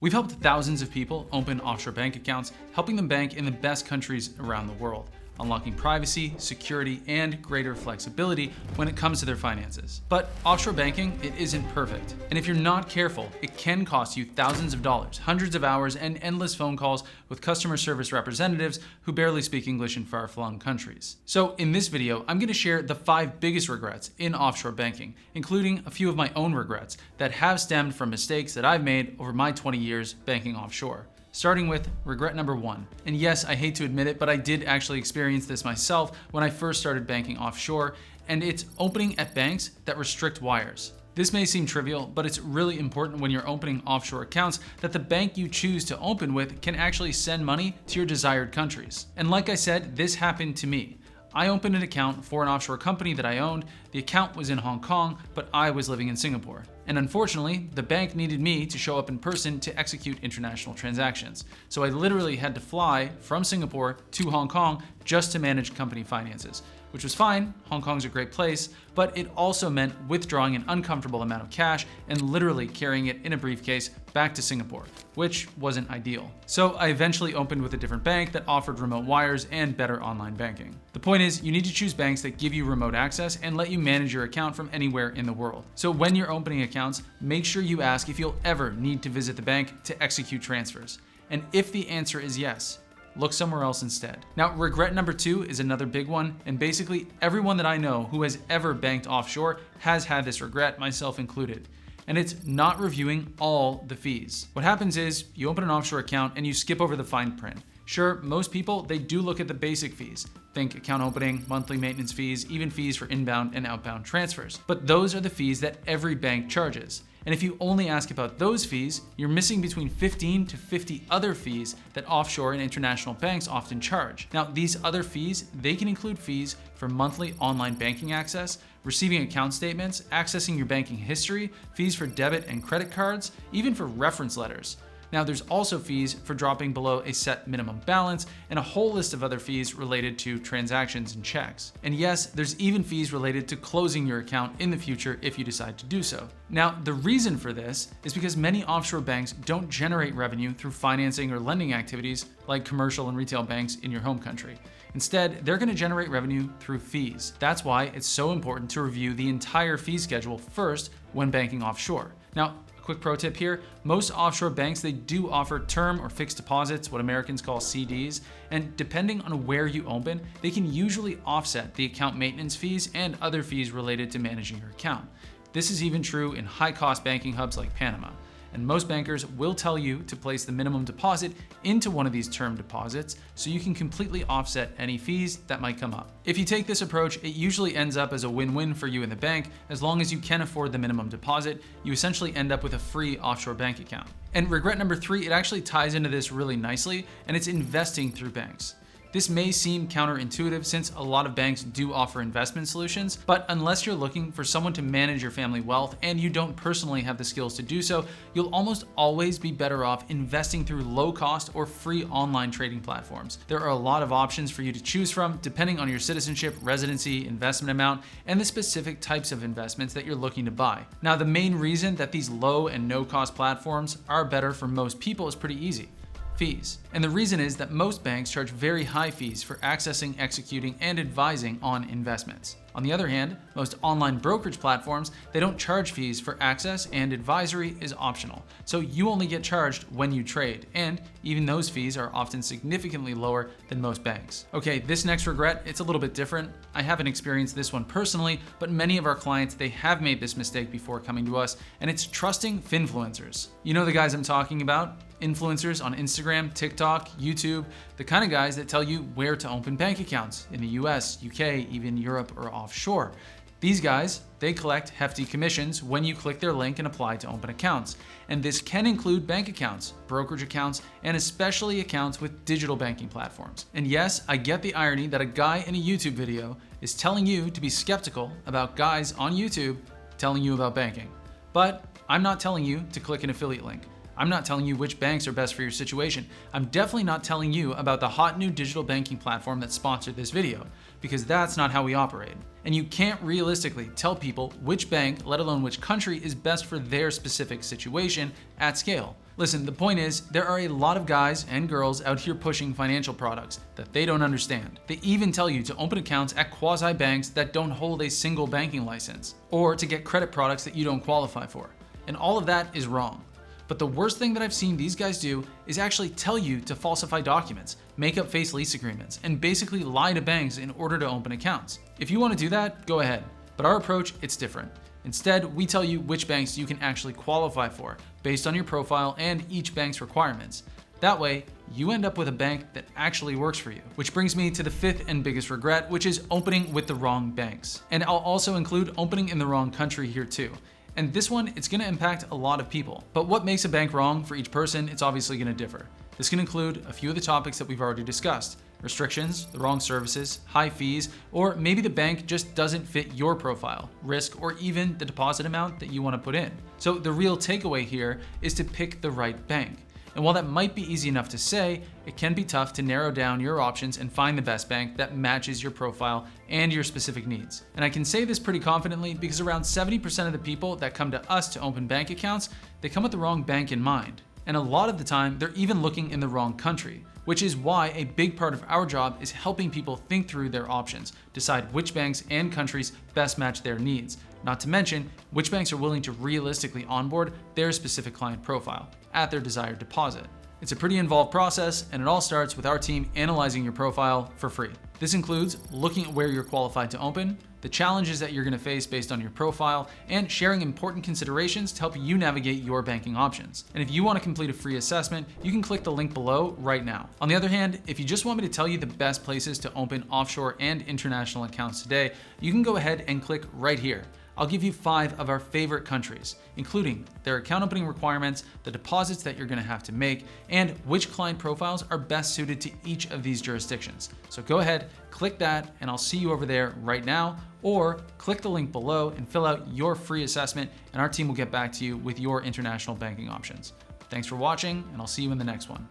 We've helped thousands of people open offshore bank accounts, helping them bank in the best countries around the world, unlocking privacy, security, and greater flexibility when it comes to their finances. But offshore banking, it isn't perfect. And if you're not careful, it can cost you thousands of dollars, hundreds of hours, and endless phone calls with customer service representatives who barely speak English in far-flung countries. So in this video, I'm going to share the 5 biggest regrets in offshore banking, including a few of my own regrets that have stemmed from mistakes that I've made over my 20 years banking offshore. Starting with regret number 1. And yes, I hate to admit it, but I did actually experience this myself when I first started banking offshore, and it's opening at banks that restrict wires. This may seem trivial, but it's really important when you're opening offshore accounts that the bank you choose to open with can actually send money to your desired countries. And like I said, this happened to me. I opened an account for an offshore company that I owned. The account was in Hong Kong, but I was living in Singapore. And unfortunately, the bank needed me to show up in person to execute international transactions. So I literally had to fly from Singapore to Hong Kong just to manage company finances, which was fine. Hong Kong's a great place, but it also meant withdrawing an uncomfortable amount of cash and literally carrying it in a briefcase back to Singapore, which wasn't ideal. So I eventually opened with a different bank that offered remote wires and better online banking. The point is, you need to choose banks that give you remote access and let you manage your account from anywhere in the world. So when you're opening accounts, make sure you ask if you'll ever need to visit the bank to execute transfers. And if the answer is yes, look somewhere else instead. Now, regret number 2 is another big one, and basically everyone that I know who has ever banked offshore has had this regret, myself included. And it's not reviewing all the fees. What happens is you open an offshore account and you skip over the fine print. Sure, most people, they do look at the basic fees. Think account opening, monthly maintenance fees, even fees for inbound and outbound transfers. But those are the fees that every bank charges. And if you only ask about those fees, you're missing between 15 to 50 other fees that offshore and international banks often charge. Now, these other fees, they can include fees for monthly online banking access, receiving account statements, accessing your banking history, fees for debit and credit cards, even for reference letters. Now, there's also fees for dropping below a set minimum balance and a whole list of other fees related to transactions and checks. And yes, there's even fees related to closing your account in the future if you decide to do so. Now, the reason for this is because many offshore banks don't generate revenue through financing or lending activities like commercial and retail banks in your home country. Instead, they're going to generate revenue through fees. That's why it's so important to review the entire fee schedule first when banking offshore. Now, quick pro tip here, most offshore banks, they do offer term or fixed deposits, what Americans call CDs, and depending on where you open, they can usually offset the account maintenance fees and other fees related to managing your account. This is even true in high-cost banking hubs like Panama. And most bankers will tell you to place the minimum deposit into one of these term deposits so you can completely offset any fees that might come up. If you take this approach, it usually ends up as a win-win for you and the bank. As long as you can afford the minimum deposit, you essentially end up with a free offshore bank account. And regret number 3, it actually ties into this really nicely, and it's investing through banks. This may seem counterintuitive since a lot of banks do offer investment solutions, but unless you're looking for someone to manage your family wealth and you don't personally have the skills to do so, you'll almost always be better off investing through low-cost or free online trading platforms. There are a lot of options for you to choose from depending on your citizenship, residency, investment amount, and the specific types of investments that you're looking to buy. Now, the main reason that these low and no-cost platforms are better for most people is pretty easy. Fees. And the reason is that most banks charge very high fees for accessing, executing, and advising on investments. On the other hand, most online brokerage platforms, they don't charge fees for access, and advisory is optional. So you only get charged when you trade, and even those fees are often significantly lower than most banks. Okay, this next regret, it's a little bit different. I haven't experienced this one personally, but many of our clients, they have made this mistake before coming to us, and it's trusting finfluencers. You know the guys I'm talking about? Influencers on Instagram, TikTok, YouTube, the kind of guys that tell you where to open bank accounts in the US, UK, even Europe, or offshore. These guys, they collect hefty commissions when you click their link and apply to open accounts. And this can include bank accounts, brokerage accounts, and especially accounts with digital banking platforms. And yes, I get the irony that a guy in a YouTube video is telling you to be skeptical about guys on YouTube telling you about banking. But I'm not telling you to click an affiliate link. I'm not telling you which banks are best for your situation. I'm definitely not telling you about the hot new digital banking platform that sponsored this video, because that's not how we operate. And you can't realistically tell people which bank, let alone which country, is best for their specific situation at scale. Listen, the point is, there are a lot of guys and girls out here pushing financial products that they don't understand. They even tell you to open accounts at quasi-banks that don't hold a single banking license, or to get credit products that you don't qualify for. And all of that is wrong. But the worst thing that I've seen these guys do is actually tell you to falsify documents, make up fake lease agreements, and basically lie to banks in order to open accounts. If you want to do that, go ahead. But our approach, it's different. Instead, we tell you which banks you can actually qualify for based on your profile and each bank's requirements. That way, you end up with a bank that actually works for you. Which brings me to the fifth and biggest regret, which is opening with the wrong banks. And I'll also include opening in the wrong country here too. And this one, it's gonna impact a lot of people. But what makes a bank wrong for each person, it's obviously gonna differ. This can include a few of the topics that we've already discussed: restrictions, the wrong services, high fees, or maybe the bank just doesn't fit your profile, risk, or even the deposit amount that you want to put in. So the real takeaway here is to pick the right bank. And while that might be easy enough to say, it can be tough to narrow down your options and find the best bank that matches your profile and your specific needs. And I can say this pretty confidently because around 70% of the people that come to us to open bank accounts, they come with the wrong bank in mind. And a lot of the time, they're even looking in the wrong country, which is why a big part of our job is helping people think through their options, decide which banks and countries best match their needs, not to mention which banks are willing to realistically onboard their specific client profile at their desired deposit. It's a pretty involved process, and it all starts with our team analyzing your profile for free. This includes looking at where you're qualified to open, the challenges that you're going to face based on your profile, and sharing important considerations to help you navigate your banking options. And if you want to complete a free assessment, you can click the link below right now. On the other hand, if you just want me to tell you the best places to open offshore and international accounts today, you can go ahead and click right here. I'll give you 5 of our favorite countries, including their account opening requirements, the deposits that you're going to have to make, and which client profiles are best suited to each of these jurisdictions. So go ahead, click that, and I'll see you over there right now, or click the link below and fill out your free assessment, and our team will get back to you with your international banking options. Thanks for watching, and I'll see you in the next one.